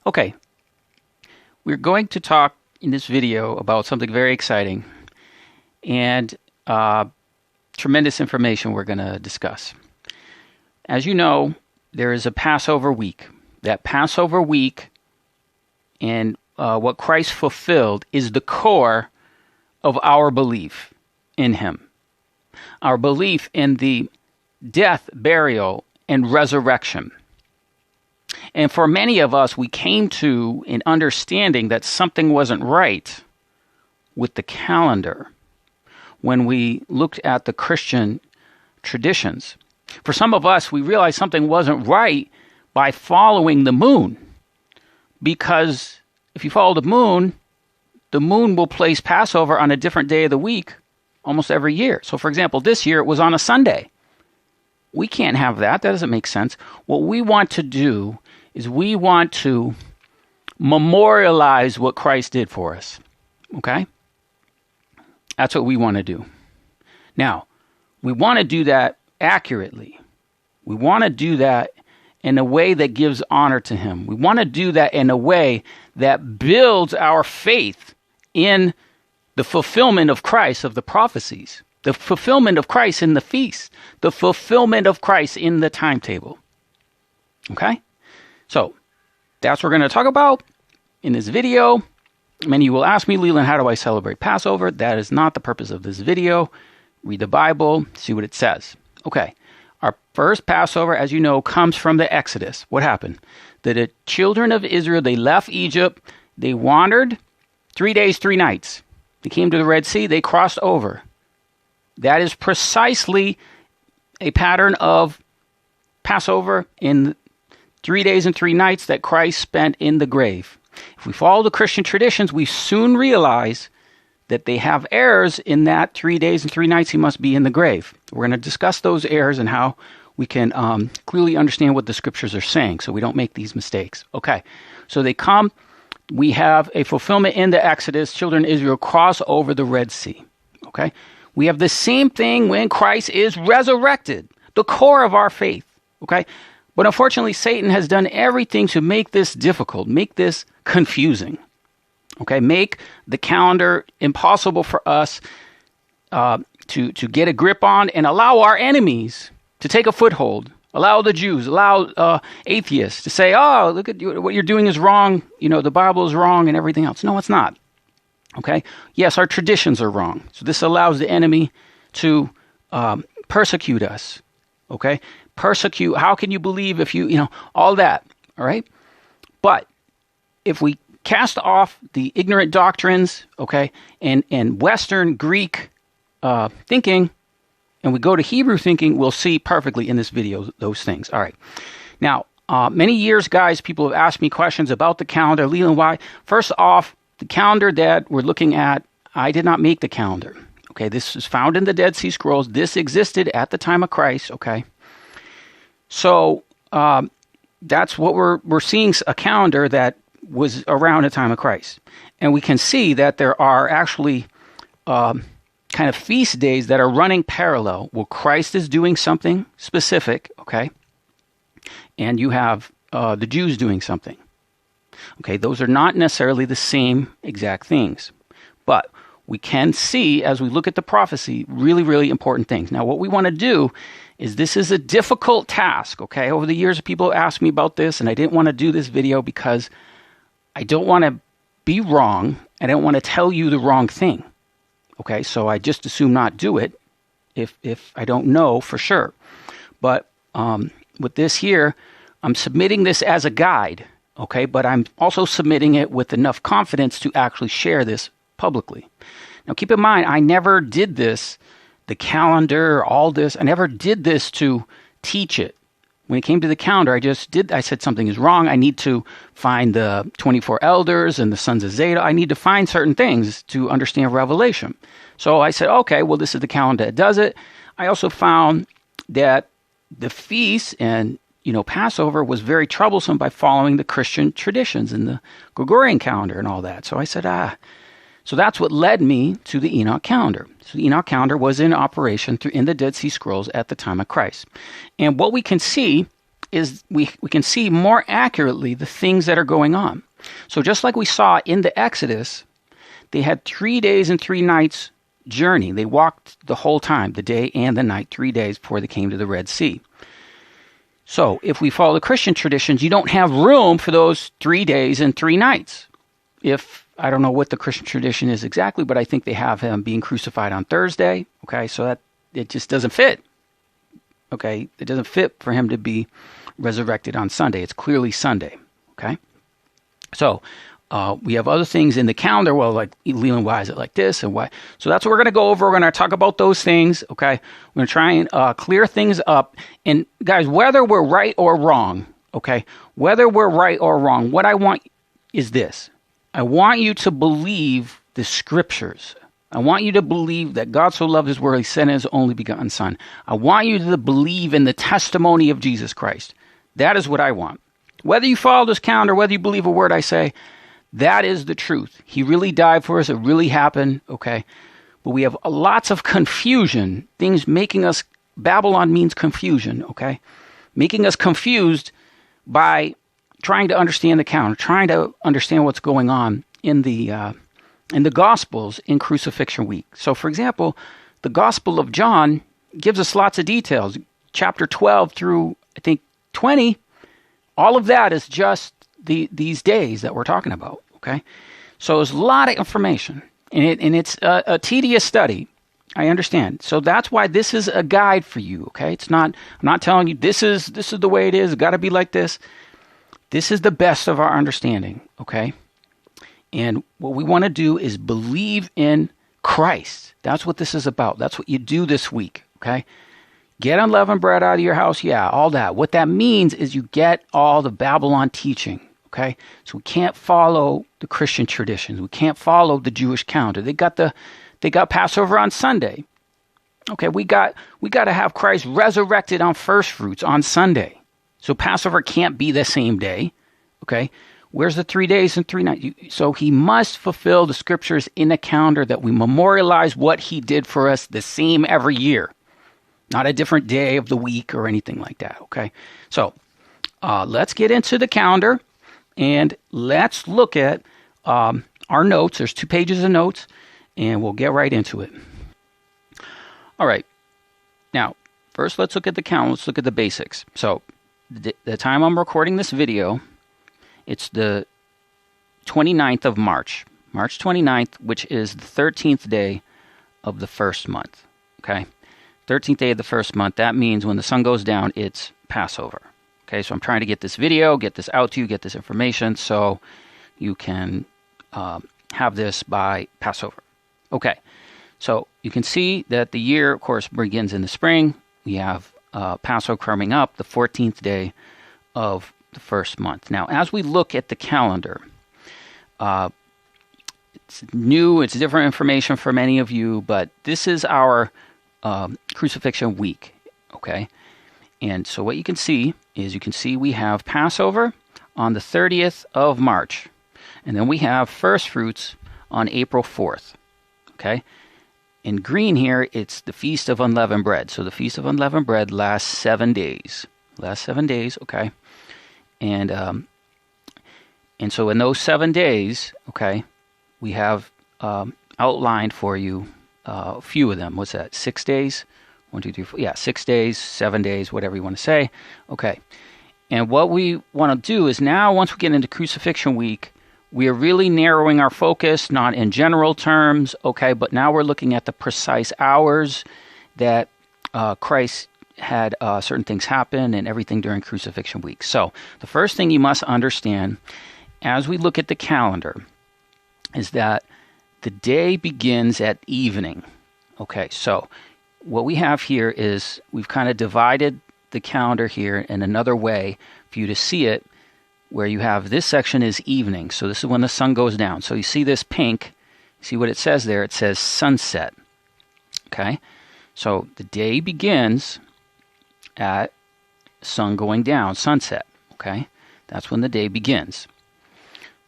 Okay, we're going to talk in this video about something very exciting and tremendous information we're going to discuss. As you know, there is a Passover week. That Passover week and what Christ fulfilled is the core of our belief in him. Our belief in the death, burial, and resurrection. And for many of us, we came to an understanding that something wasn't right with the calendar when we looked at the Christian traditions. For some of us, we realized something wasn't right by following the moon. Because if you follow the moon will place Passover on a different day of the week almost every year. So for example, this year it was on a Sunday. We can't have that. That doesn't make sense. What we want to do is we want to memorialize what Christ did for us. Okay? That's what we want to do. Now, we want to do that accurately. We want to do that in a way that gives honor to him. We want to do that in a way that builds our faith in the fulfillment of Christ, of the prophecies, the fulfillment of Christ in the feast, the fulfillment of Christ in the timetable. Okay? So, that's what we're going to talk about in this video. Many of you will ask me, Leland, how do I celebrate Passover? That is not the purpose of this video. Read the Bible, see what it says. Okay. Our first Passover, as you know, comes from the Exodus. What happened? The children of Israel, they left Egypt. They wandered 3 days, 3 nights. They came to the Red Sea. They crossed over. That is precisely a pattern of Passover in 3 days and 3 nights that Christ spent in the grave. If we follow the Christian traditions, we soon realize that they have errors in that 3 days and 3 nights he must be in the grave. We're going to discuss those errors and how we can clearly understand what the scriptures are saying so we don't make these mistakes. Okay, so they come. We have a fulfillment in the Exodus. Children of Israel cross over the Red Sea. Okay, we have the same thing when Christ is resurrected, the core of our faith. Okay, but unfortunately, Satan has done everything to make this difficult, make this confusing. Okay, make the calendar impossible for us to get a grip on and allow our enemies to take a foothold. Allow the Jews, allow atheists to say, oh, look at you, what you're doing is wrong. You know, the Bible is wrong and everything else. No, it's not. Okay, yes, our traditions are wrong. So this allows the enemy to persecute us. Okay, persecute. How can you believe if you all that. All right, but if we cast off the ignorant doctrines, okay, and Western Greek thinking, and we go to Hebrew thinking, we'll see perfectly in this video those things. All right. Now, many years, guys, people have asked me questions about the calendar. Leland, why? First off, the calendar that we're looking at, I did not make the calendar. Okay, this is found in the Dead Sea Scrolls. This existed at the time of Christ. Okay, so that's what we're seeing, a calendar that was around the time of Christ. And we can see that there are actually kind of feast days that are running parallel where Christ is doing something specific, okay? And you have the Jews doing something. Okay, those are not necessarily the same exact things. But we can see, as we look at the prophecy, really, really important things. Now, what we want to do is this is a difficult task, okay? Over the years, people have asked me about this, and I didn't want to do this video because I don't want to be wrong. I don't want to tell you the wrong thing. Okay, so I just assume not do it if I don't know for sure. But with this here, I'm submitting this as a guide, okay? But I'm also submitting it with enough confidence to actually share this publicly. Now, keep in mind, I never did this, the calendar, all this. I never did this to teach it. When it came to the calendar, I said something is wrong. I need to find the 24 elders and the sons of Zadok. I need to find certain things to understand Revelation. So I said, okay, well, this is the calendar that does it. I also found that the feast and, Passover was very troublesome by following the Christian traditions and the Gregorian calendar and all that. So I said, So that's what led me to the Enoch calendar. So the Enoch calendar was in operation in the Dead Sea Scrolls at the time of Christ. And what we can see is we can see more accurately the things that are going on. So just like we saw in the Exodus, they had 3 days and 3 nights journey. They walked the whole time, the day and the night, 3 days before they came to the Red Sea. So if we follow the Christian traditions, you don't have room for those 3 days and 3 nights. I don't know what the Christian tradition is exactly, but I think they have him being crucified on Thursday. Okay, so that it just doesn't fit. Okay, it doesn't fit for him to be resurrected on Sunday. It's clearly Sunday. Okay, so we have other things in the calendar. Well, like, Leland, why is it like this and why? So that's what we're going to go over. We're going to talk about those things. Okay, we're going to try and clear things up. And guys, whether we're right or wrong, okay, whether we're right or wrong, what I want is this. I want you to believe the scriptures. I want you to believe that God so loved his world, he sent his only begotten son. I want you to believe in the testimony of Jesus Christ. That is what I want. Whether you follow this calendar, whether you believe a word I say, that is the truth. He really died for us. It really happened. Okay. But we have lots of confusion, things making us, Babylon means confusion. Okay. Making us confused by trying to understand the calendar, trying to understand what's going on in the Gospels in Crucifixion week. So, for example, the Gospel of John gives us lots of details. Chapter 12 through, I think, 20, all of that is just these days that we're talking about, okay? So there's a lot of information, and it's a tedious study. I understand. So that's why this is a guide for you, okay? It's not, I'm not telling you this is the way it is. It's got to be like this. This is the best of our understanding, okay? And what we want to do is believe in Christ. That's what this is about. That's what you do this week, okay? Get unleavened bread out of your house. Yeah, all that. What that means is you get all the Babylon teaching, okay? So we can't follow the Christian traditions. We can't follow the Jewish calendar. They got Passover on Sunday. Okay, we got to have Christ resurrected on first fruits on Sunday. So Passover can't be the same day, okay? Where's the 3 days and 3 nights? So he must fulfill the scriptures in a calendar that we memorialize what he did for us the same every year. Not a different day of the week or anything like that, okay? So let's get into the calendar and let's look at our notes. There's 2 pages of notes and we'll get right into it. All right. Now, first let's look at the calendar. Let's look at the basics. So the time I'm recording this video, it's the 29th of March. March 29th, which is the 13th day of the first month, okay? 13th day of the first month. That means when the sun goes down, it's Passover. Okay, so I'm trying to get this video, get this out to you, get this information so you can have this by Passover. Okay, so you can see that the year, of course, begins in the spring. We have Passover coming up, the 14th day of the first month. Now, as we look at the calendar, it's new, it's different information for many of you, but this is our Crucifixion week, okay? And so what you can see is we have Passover on the 30th of March, and then we have first fruits on April 4th, okay? In green here, it's the Feast of Unleavened Bread. So the Feast of Unleavened Bread lasts 7 days. Okay? And so in those 7 days, okay, we have outlined for you a few of them. What's that? 6 days? 1, 2, 3, 4. Yeah, 6 days, 7 days, whatever you want to say. Okay. And what we want to do is now, once we get into Crucifixion week, we are really narrowing our focus, not in general terms, okay, but now we're looking at the precise hours that Christ had certain things happen and everything during Crucifixion week. So the first thing you must understand as we look at the calendar is that the day begins at evening. Okay, so what we have here is we've kind of divided the calendar here in another way for you to see it, where you have this section is evening. So this is when the sun goes down. So you see this pink, see what it says there? It says sunset. Okay, so the day begins at sun going down, sunset. Okay, that's when the day begins.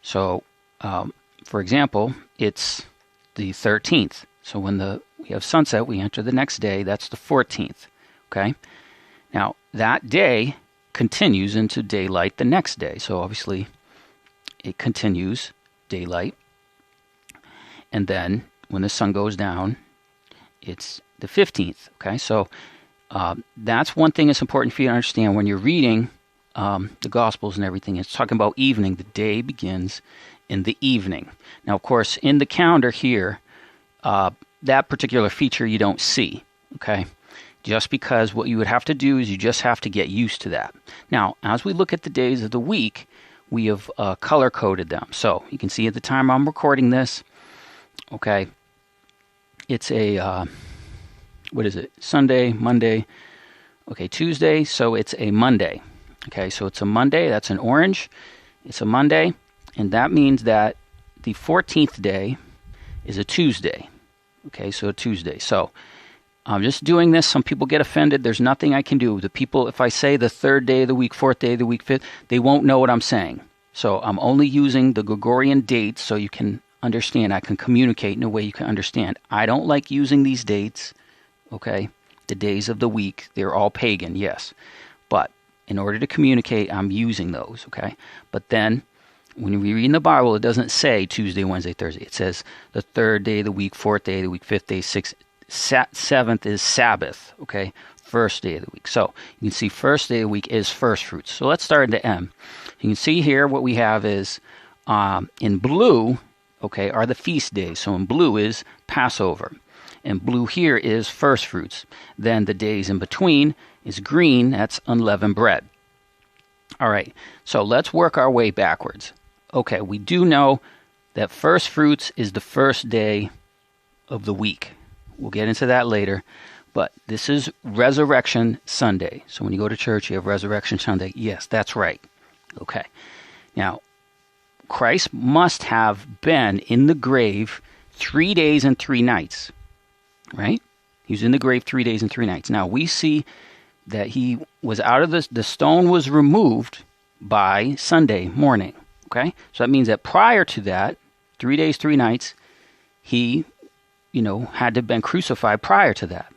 So, for example, it's the 13th. So when we have sunset, we enter the next day. That's the 14th. Okay, now that day continues into daylight the next day. So obviously it continues daylight. And then when the sun goes down, it's the 15th. Okay, so that's one thing that's important for you to understand when you're reading the Gospels and everything. It's talking about evening. The day begins in the evening. Now, of course, in the calendar here, that particular feature you don't see. Okay, just because what you would have to do is you just have to get used to that. Now, as we look at the days of the week, we have color-coded them. So you can see at the time I'm recording this, okay, it's a, what is it, Sunday, Monday, okay, Tuesday, so it's a Monday. Okay, so it's a Monday, that's an orange, it's a Monday, and that means that the 14th day is a Tuesday. Okay, so a Tuesday. So I'm just doing this. Some people get offended. There's nothing I can do. The people, if I say the third day of the week, fourth day of the week, fifth, they won't know what I'm saying. So I'm only using the Gregorian dates so you can understand. I can communicate in a way you can understand. I don't like using these dates, okay? The days of the week, they're all pagan, yes. But in order to communicate, I'm using those, okay? But then when we read in the Bible, it doesn't say Tuesday, Wednesday, Thursday. It says the third day of the week, fourth day of the week, fifth day, sixth, seventh is Sabbath, okay? First day of the week. So you can see first day of the week is first fruits. So let's start at the M. You can see here what we have is in blue, okay, are the feast days. So in blue is Passover. And blue here is first fruits. Then the days in between is green, that's unleavened bread. All right, so let's work our way backwards. Okay, we do know that first fruits is the first day of the week. We'll get into that later. But this is Resurrection Sunday. So when you go to church, you have Resurrection Sunday. Yes, that's right. Okay. Now, Christ must have been in the grave 3 days and 3 nights. Right? He was in the grave 3 days and 3 nights. Now, we see that he was out of the stone was removed by Sunday morning. Okay? So that means that prior to that, 3 days, 3 nights, he, had to have been crucified prior to that.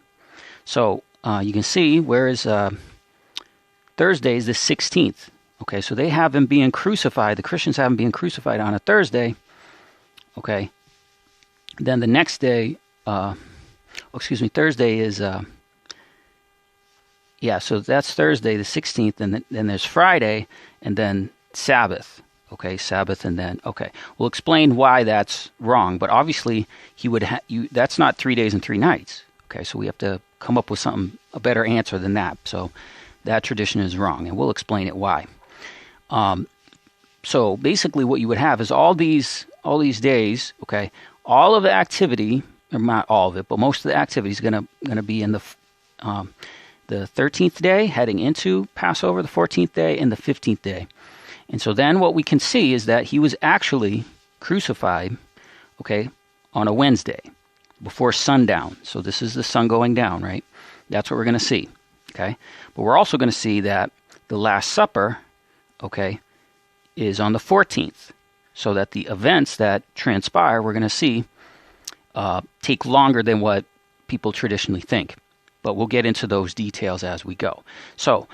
So you can see, whereas Thursday is the 16th. Okay, so they have him being crucified. The Christians have him being crucified on a Thursday. Okay. Then the next day, Thursday is, so that's Thursday, the 16th, and then there's Friday, and then Sabbath. Okay, Sabbath, and then, okay. We'll explain why that's wrong, but obviously he would that's not 3 days and 3 nights. Okay, so we have to come up with a better answer than that. So that tradition is wrong, and we'll explain it why. So basically what you would have is all these days, okay, all of the activity, or not all of it, but most of the activity is going to be in the 13th day, heading into Passover, the 14th day, and the 15th day. And so then what we can see is that he was actually crucified, okay, on a Wednesday before sundown. So this is the sun going down, right? That's what we're going to see, okay? But we're also going to see that the Last Supper, okay, is on the 14th. So that the events that transpire, we're going to see, take longer than what people traditionally think. But we'll get into those details as we go. So,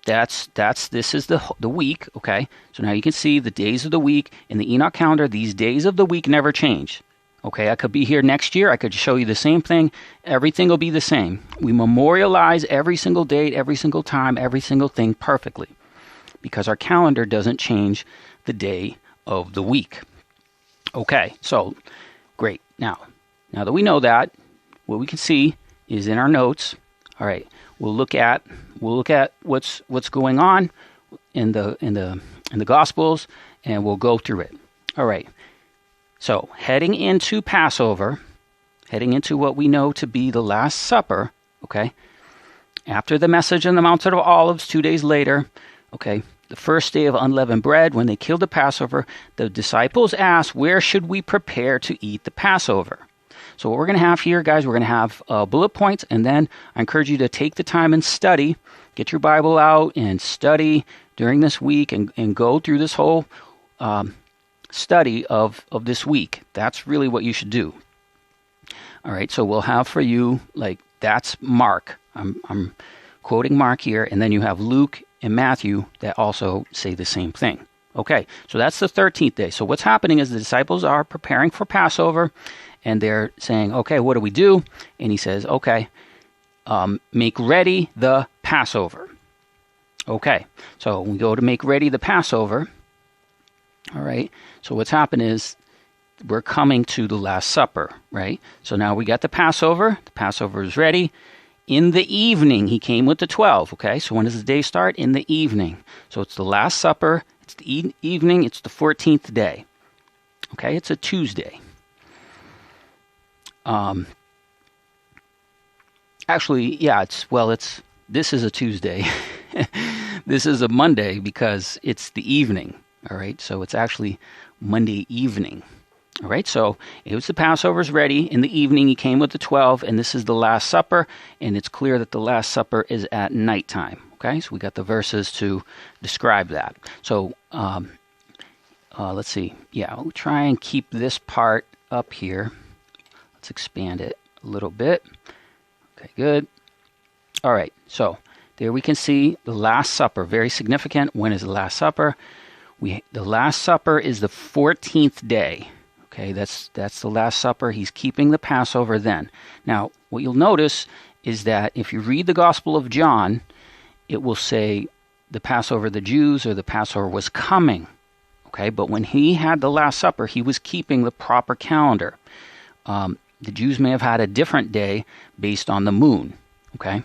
this is the week, okay? So now you can see the days of the week in the Enoch calendar. These days of the week never change, okay? I could be here next year. I could show you the same thing. Everything will be the same. We memorialize every single date, every single time, every single thing perfectly because our calendar doesn't change the day of the week. Okay, so great. Now that we know that, what we can see is in our notes. All right, we'll look at what's going on in the Gospels, and we'll go through it. All right. So heading into Passover, heading into what we know to be the Last Supper. Okay. After the message on the Mount of Olives, 2 days later. Okay. The first day of unleavened bread, when they killed the Passover, the disciples asked, "Where should we prepare to eat the Passover?" So what we're going to have here, guys, we're going to have bullet points, and then I encourage you to take the time and study. Get your Bible out and study during this week and go through this whole study of this week. That's really what you should do. All right, so we'll have for you, that's Mark. I'm quoting Mark here, and then you have Luke and Matthew that also say the same thing. Okay, so that's the 13th day. So what's happening is the disciples are preparing for Passover, and they're saying, okay, what do we do? And he says, okay, make ready the Passover. Okay, so we go to make ready the Passover. All right, so what's happened is we're coming to the Last Supper, right? So now we got the Passover. The Passover is ready. In the evening, he came with the 12, okay? So when does the day start? In the evening. So it's the Last Supper. It's the evening. It's the 14th day. Okay, it's a Tuesday. Actually, yeah, this is a Tuesday. This is a Monday because it's the evening, all right? So it's actually Monday evening, all right? So it was the Passover's ready. In the evening, he came with the 12, and this is the Last Supper, and it's clear that the Last Supper is at nighttime, okay? So we got the verses to describe that. So let's see. Yeah, we'll try and keep this part up here. Let's expand it a little bit. Okay, good. All right, so there we can see the Last Supper, very significant. When is the Last Supper? The Last Supper is the 14th day. Okay, that's the Last Supper. He's keeping the Passover then. Now, what you'll notice is that if you read the Gospel of John, it will say the Passover of the Jews or the Passover was coming. Okay, but when he had the Last Supper, he was keeping the proper calendar. The Jews may have had a different day based on the moon, okay?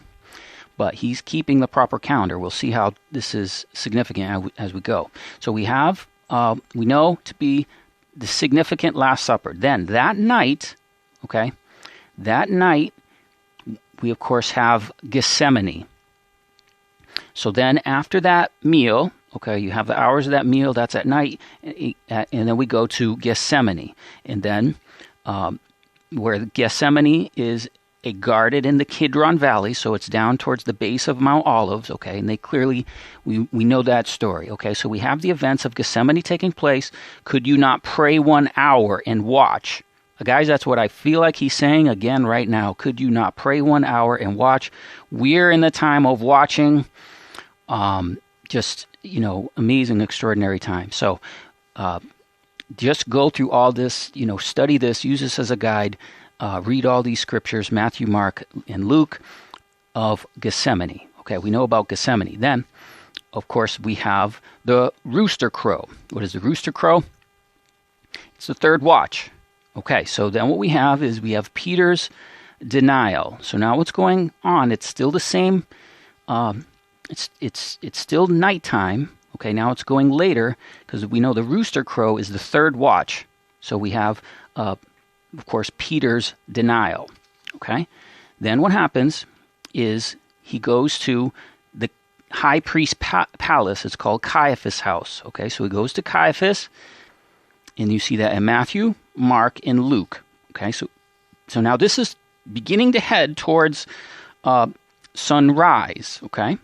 But he's keeping the proper calendar. We'll see how this is significant as we go. So we have, we know to be the significant Last Supper. Then that night, okay, we of course have Gethsemane. So then after that meal, okay, you have the hours of that meal, that's at night, and then we go to Gethsemane. And then where Gethsemane is guarded in the Kidron Valley, so it's down towards the base of Mount Olives, okay, and they clearly, we know that story, okay, so we have the events of Gethsemane taking place. Could you not pray 1 hour and watch? Guys, that's what I feel like he's saying again right now. Could you not pray 1 hour and watch? We're in the time of watching, just, amazing, extraordinary time. So, just go through all this, study this, use this as a guide, read all these scriptures, Matthew, Mark, and Luke, of Gethsemane. Okay, we know about Gethsemane. Then, of course, we have the rooster crow. What is the rooster crow? It's the third watch. Okay, so then what we have is we have Peter's denial. So now what's going on? It's still the same. It's still nighttime. Okay, now it's going later because we know the rooster crow is the third watch. So we have, of course, Peter's denial. Okay, then what happens is he goes to the high priest palace. It's called Caiaphas' house. Okay, so he goes to Caiaphas, and you see that in Matthew, Mark, and Luke. Okay, so now this is beginning to head towards sunrise. Okay.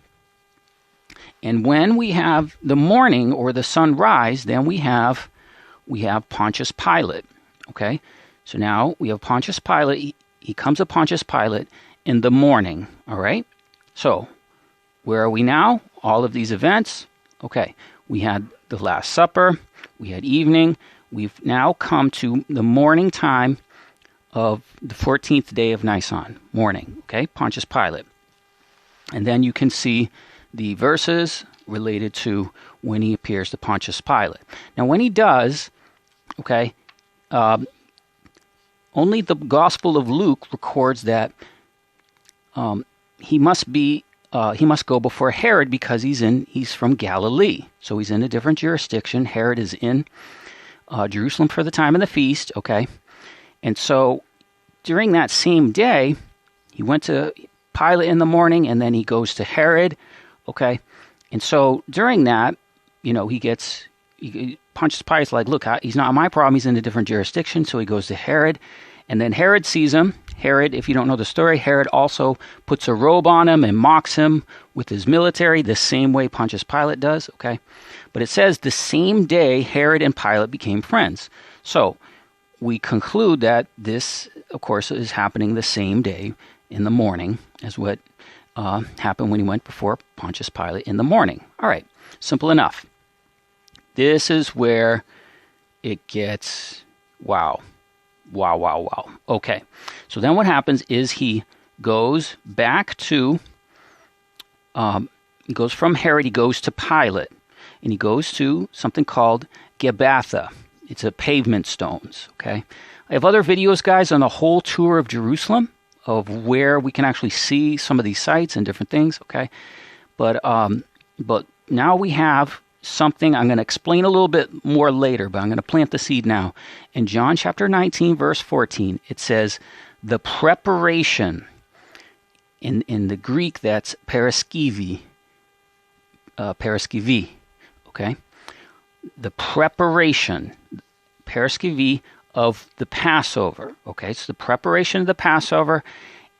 And when we have the morning or the sunrise, then we have Pontius Pilate. Okay, so now we have Pontius Pilate. He comes to Pontius Pilate in the morning. All right. So where are we now? All of these events. Okay, we had the Last Supper. We had evening. We've now come to the morning time of the 14th day of Nisan, morning. Okay, Pontius Pilate, and then you can see the verses related to when he appears to Pontius Pilate. Now, when he does, okay, only the Gospel of Luke records that he must go before Herod because he's from Galilee, so he's in a different jurisdiction. Herod is in Jerusalem for the time of the feast, okay, and so during that same day, he went to Pilate in the morning, and then he goes to Herod. Okay, and so during that, Pontius Pilate's like, look, he's not my problem. He's in a different jurisdiction, so he goes to Herod, and then Herod sees him. Herod, if you don't know the story, Herod also puts a robe on him and mocks him with his military, the same way Pontius Pilate does, okay? But it says the same day Herod and Pilate became friends. So we conclude that this, of course, is happening the same day in the morning as what happened when he went before Pontius Pilate in the morning. All right, simple enough. This is where it gets wow. Okay, so then what happens is he goes back to, he goes from Herod, he goes to Pilate, and he goes to something called Gabbatha. It's a pavement stones, okay? I have other videos, guys, on the whole tour of Jerusalem, of where we can actually see some of these sites and different things, okay? But now we have something I'm going to explain a little bit more later, but I'm going to plant the seed now. In John chapter 19, verse 14, it says, the preparation, in the Greek, that's paraskivi, okay? The preparation, paraskivi, of the Passover, okay? It's the preparation of the Passover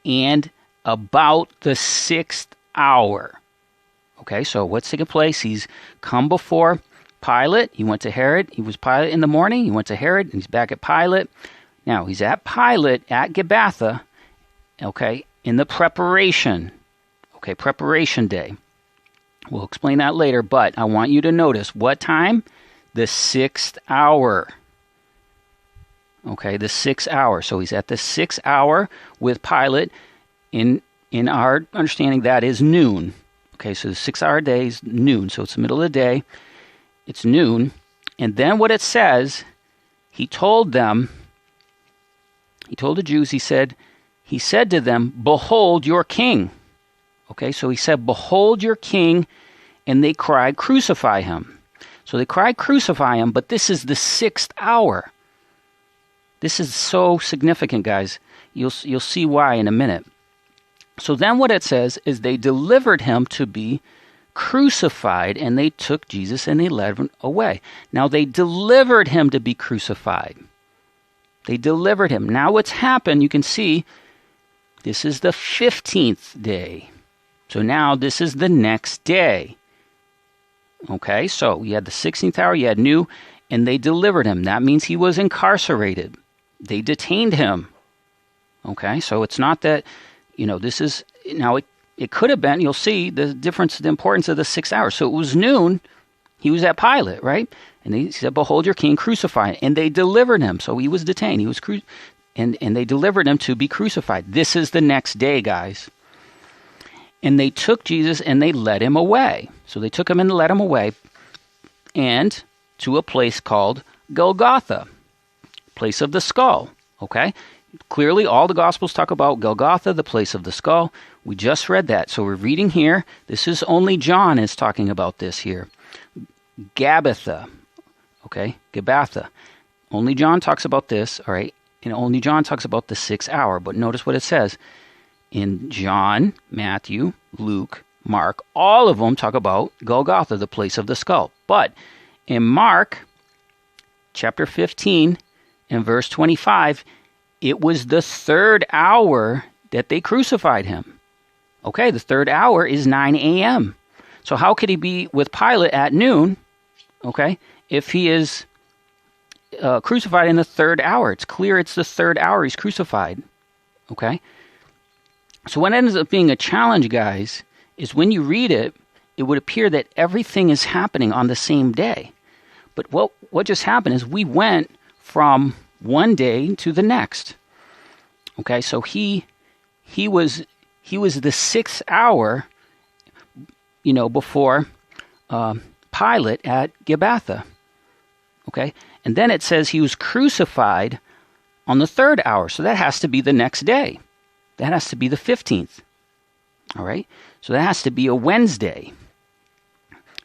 and about the 6th hour. Okay, so what's taking place? He's come before Pilate. He went to Herod. He was Pilate in the morning. He went to Herod, and he's back at Pilate. Now, he's at Pilate at Gabbatha, okay, in the preparation, okay, preparation day. We'll explain that later, but I want you to notice what time? The 6th hour. Okay, the 6th hour. So he's at the 6th hour with Pilate. In our understanding, that is noon. Okay, so the 6-hour day is noon. So it's the middle of the day. It's noon. And then what it says, he told the Jews, he said to them, behold your king. Okay, so he said, behold your king, and they cried, crucify him. So they cried, crucify him, but this is the 6th hour. This is so significant, guys. You'll see why in a minute. So then what it says is they delivered him to be crucified, and they took Jesus and they led him away. Now they delivered him to be crucified. They delivered him. Now what's happened, you can see, this is the 15th day. So now this is the next day. Okay, so you had the 16th hour, you had noon, and they delivered him. That means he was incarcerated. They detained him. Okay, so it's not that, this is, now it could have been, you'll see the difference, the importance of the 6 hours. So it was noon, he was at Pilate, right? And he said, behold your king, crucified. And they delivered him. So he was detained. He was and they delivered him to be crucified. This is the next day, guys. And they took Jesus and they led him away. So they took him and led him away, and to a place called Golgotha, place of the skull, okay? Clearly, all the Gospels talk about Golgotha, the place of the skull. We just read that. So we're reading here. This is only John is talking about this here. Gabbatha, okay? Gabbatha. Only John talks about this, all right? And only John talks about the 6th hour. But notice what it says. In John, Matthew, Luke, Mark, all of them talk about Golgotha, the place of the skull. But in Mark, chapter 15, and verse 25, it was the 3rd hour that they crucified him. Okay, the 3rd hour is 9 a.m. So how could he be with Pilate at noon, okay, if he is crucified in the 3rd hour? It's clear it's the 3rd hour he's crucified, okay? So what ends up being a challenge, guys, is when you read it, it would appear that everything is happening on the same day. But what just happened is we went from one day to the next. Okay, so he was the 6th hour, before Pilate at Gabbatha. Okay, and then it says he was crucified on the 3rd hour. So that has to be the next day. That has to be the 15th. All right, so that has to be a Wednesday.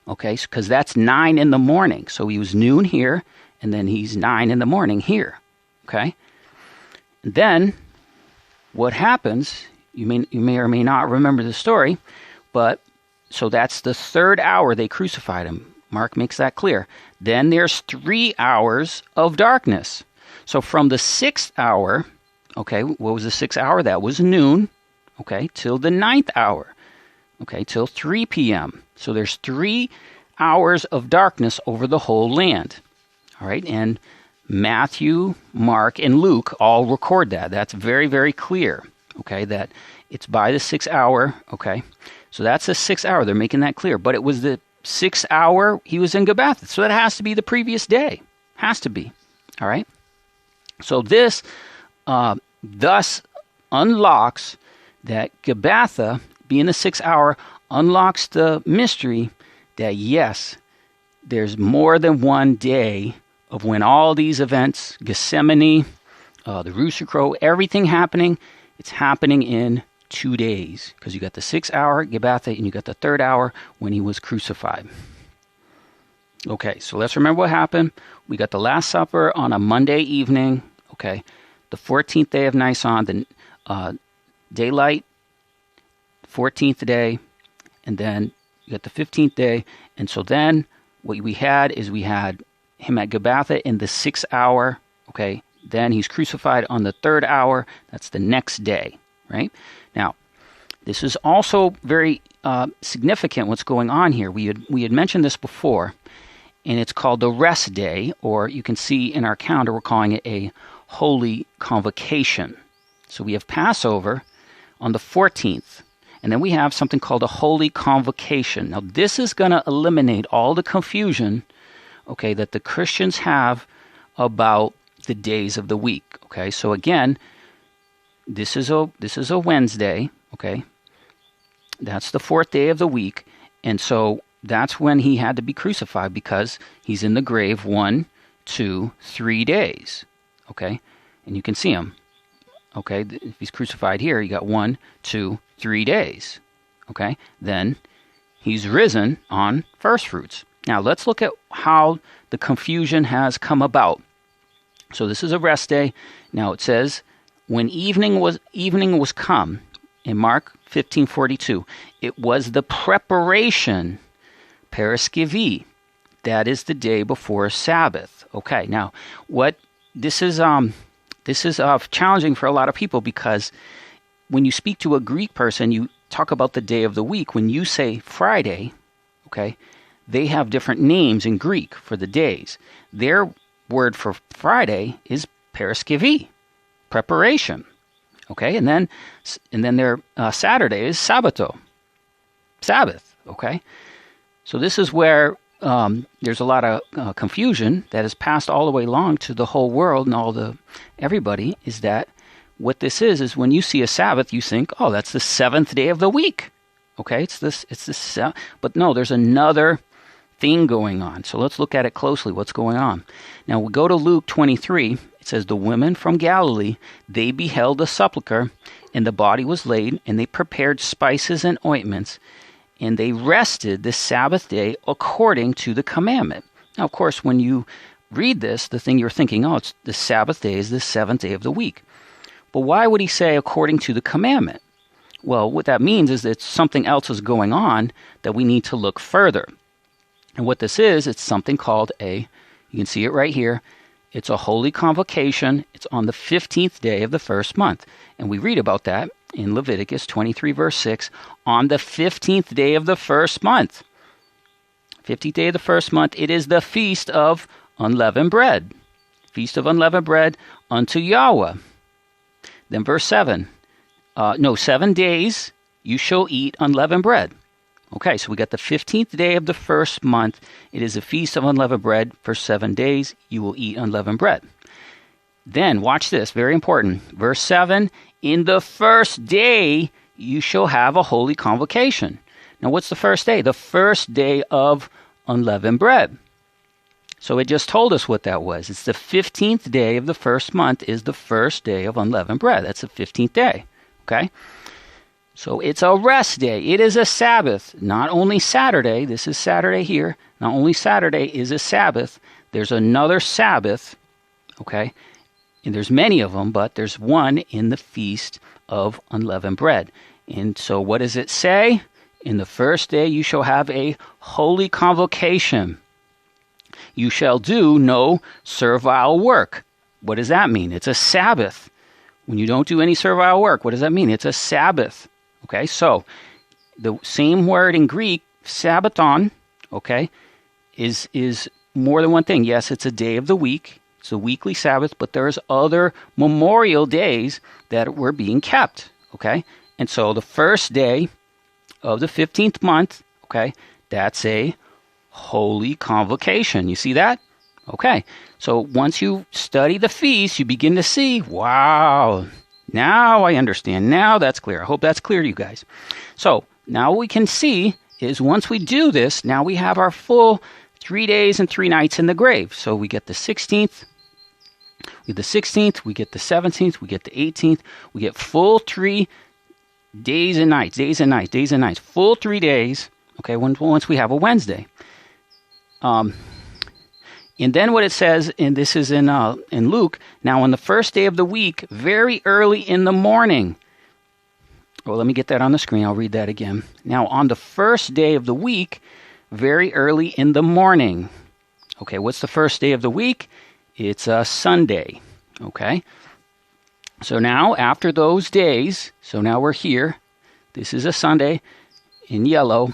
Okay, because that's 9 in the morning. So he was noon here, and then he's 9 in the morning here. Okay? And then what happens, you may or may not remember the story, but so that's the 3rd hour they crucified him. Mark makes that clear. Then there's 3 hours of darkness. So from the 6th hour, okay, what was the 6th hour? That was noon, okay, till the 9th hour, okay, till 3 p.m. So there's 3 hours of darkness over the whole land. All right, and Matthew, Mark, and Luke all record that. That's very, very clear. okay, that it's by the 6th hour, okay. So that's the 6th hour. They're making that clear. But it was the 6th hour he was in Gabbatha. So that has to be the previous day. Has to be. All right. So this thus unlocks that Gabbatha, being the 6th hour, unlocks the mystery that, yes, there's more than one day of when all these events, Gethsemane, the rooster crow, everything happening, it's happening in 2 days. Because you got the 6th hour, Gabbatha, and you got the 3rd hour when he was crucified. Okay, so let's remember what happened. We got the Last Supper on a Monday evening, okay, the 14th day of Nisan, the daylight, 14th day, and then you got the 15th day. And so then what we had is we had him at Gabbatha in the 6th hour, okay, then he's crucified on the 3rd hour. That's the next day, right? Now, this is also very significant what's going on here. We had mentioned this before, and it's called the rest day, or you can see in our calendar we're calling it a holy convocation. So we have Passover on the 14th, and then we have something called a holy convocation. Now this is going to eliminate all the confusion, okay, that the Christians have about the days of the week. Okay, so again, this is a Wednesday. Okay, that's the 4th day of the week, and so that's when he had to be crucified, because he's in the grave 1, 2, 3 days. Okay, and you can see him. Okay, if he's crucified here, you got 1, 2, 3 days. Okay, then he's risen on first fruits. Now let's look at how the confusion has come about. So this is a rest day. Now it says, when evening was come, in Mark 15:42, it was the preparation, Paraskevi. That is the day before Sabbath. Okay, now what this is challenging for a lot of people, because when you speak to a Greek person, you talk about the day of the week. When you say Friday, okay, they have different names in Greek for the days. Their word for Friday is Paraskevi, preparation. Okay, and then their Saturday is Sabbato, Sabbath. Okay, so this is where there's a lot of confusion that has passed all the way along to the whole world and everybody. Is that what this is when you see a Sabbath, you think, oh, that's the 7th day of the week. Okay, it's this, but no, there's another thing going on. So let's look at it closely, what's going on. Now we go to Luke 23. It says, the women from Galilee, they beheld the sepulchre, and the body was laid, and they prepared spices and ointments, and they rested the Sabbath day according to the commandment. Now, of course, when you read this, the thing you're thinking, oh, it's the Sabbath day is the 7th day of the week. But why would he say according to the commandment? Well, what that means is that something else is going on that we need to look further. And what this is, it's something called you can see it right here, it's a holy convocation. It's on the 15th day of the first month. And we read about that in Leviticus 23, verse 6, on the 15th day of the first month. 15th day of the first month, it is the feast of unleavened bread. Feast of unleavened bread unto Yahweh. Then verse 7, 7 days you shall eat unleavened bread. Okay, so we got the 15th day of the first month. It is a feast of unleavened bread. For 7 days you will eat unleavened bread. Then, watch this, very important. Verse 7, in the first day you shall have a holy convocation. Now, what's the first day? The first day of unleavened bread. So it just told us what that was. It's the 15th day of the first month is the first day of unleavened bread. That's the 15th day, okay? So it's a rest day. It is a Sabbath. Not only Saturday, this is Saturday here, not only Saturday is a Sabbath, there's another Sabbath, okay? And there's many of them, but there's one in the Feast of Unleavened Bread. And so what does it say? In the first day you shall have a holy convocation. You shall do no servile work. What does that mean? It's a Sabbath. When you don't do any servile work, what does that mean? It's a Sabbath. Okay, so the same word in Greek, Sabbaton, okay, is more than one thing. Yes, it's a day of the week. It's a weekly Sabbath, but there's other memorial days that were being kept. Okay? And so the first day of the 15th month, okay, that's a holy convocation. You see that? Okay. So once you study the feast, you begin to see, wow, now I understand. Now that's clear. I hope that's clear to you guys. So now what we can see is once we do this, now we have our full 3 days and 3 nights in the grave. So we get the 16th, we get the 16th, we get the 17th, we get the 18th, we get full 3 days and nights, full 3 days, okay, once we have a Wednesday. And then what it says, and this is in Luke, now on the first day of the week, very early in the morning. Well, let me get that on the screen. I'll read that again. Now, on the first day of the week, very early in the morning. Okay, what's the first day of the week? It's a Sunday. Okay. So now, after those days, so now we're here. This is a Sunday in yellow.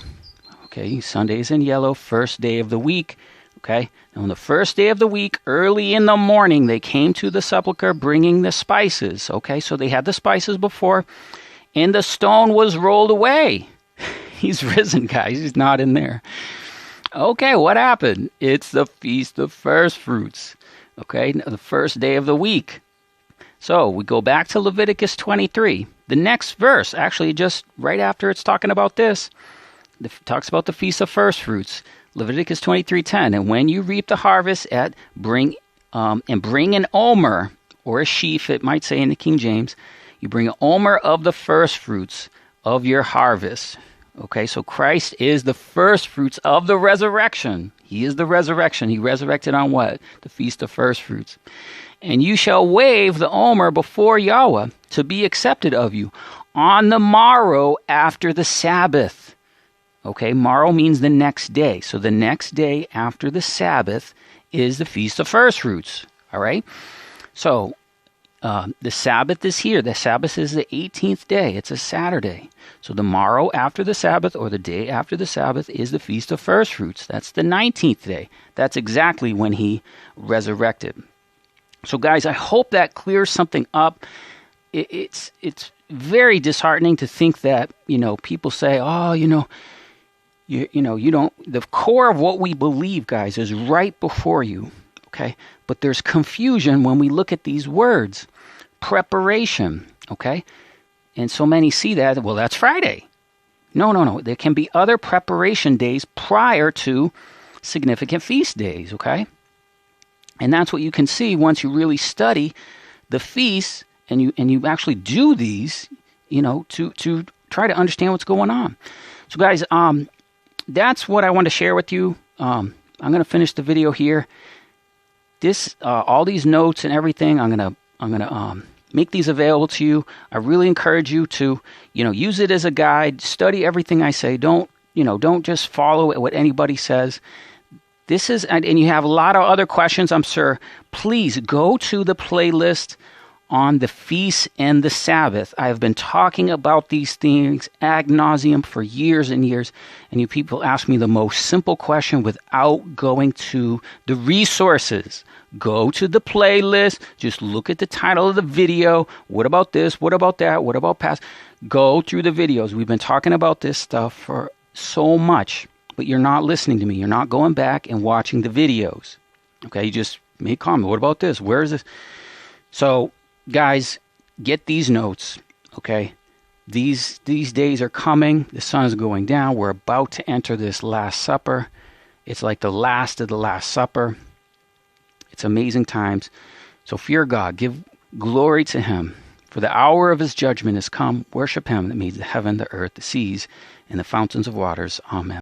Okay, Sunday's in yellow, first day of the week. Okay, and on the first day of the week, early in the morning, they came to the sepulchre bringing the spices. Okay, so they had the spices before, and the stone was rolled away. He's risen, guys. He's not in there. Okay, what happened? It's the Feast of First Fruits. Okay, the first day of the week. So we go back to Leviticus 23. The next verse, actually just right after it's talking about this, it talks about the Feast of First Fruits. Leviticus 23:10. And when you reap the harvest, bring an omer, or a sheaf, it might say in the King James. You bring an omer of the first fruits of your harvest. Okay, so Christ is the first fruits of the resurrection. He is the resurrection. He resurrected on what? The Feast of First Fruits. And you shall wave the omer before Yahweh to be accepted of you on the morrow after the Sabbath. Okay, morrow means the next day. So the next day after the Sabbath is the Feast of First Fruits. All right? So the Sabbath is here. The Sabbath is the 18th day. It's a Saturday. So the morrow after the Sabbath, or the day after the Sabbath, is the Feast of First Fruits. That's the 19th day. That's exactly when he resurrected. So guys, I hope that clears something up. It's very disheartening to think that, people say, oh, you don't, the core of what we believe, guys, is right before you, okay? But there's confusion when we look at these words. Preparation, okay? And so many see that, well, that's Friday. No. There can be other preparation days prior to significant feast days, okay? And that's what you can see once you really study the feasts and you actually do these, to try to understand what's going on. So guys, that's what I want to share with you. I'm going to finish the video here. All these notes and everything, I'm gonna make these available to you. I really encourage you to, use it as a guide. Study everything I say. Don't just follow what anybody says. And you have a lot of other questions, I'm sure. Please go to the playlist on the feast and the Sabbath. I have been talking about these things ad nauseum for years and years, and you people ask me the most simple question without going to the resources. Go to the playlist, just look at the title of the video. What about this? What about that? What about past? Go through the videos. We've been talking about this stuff for so much, but you're not listening to me. You're not going back and watching the videos. Okay, you just make comment. What about this? Where is this? So, guys, get these notes, okay? These days are coming. The sun is going down. We're about to enter this Last Supper. It's like the last of the Last Supper. It's amazing times. So fear God. Give glory to him. For the hour of his judgment has come. Worship him that made the heaven, the earth, the seas, and the fountains of waters. Amen.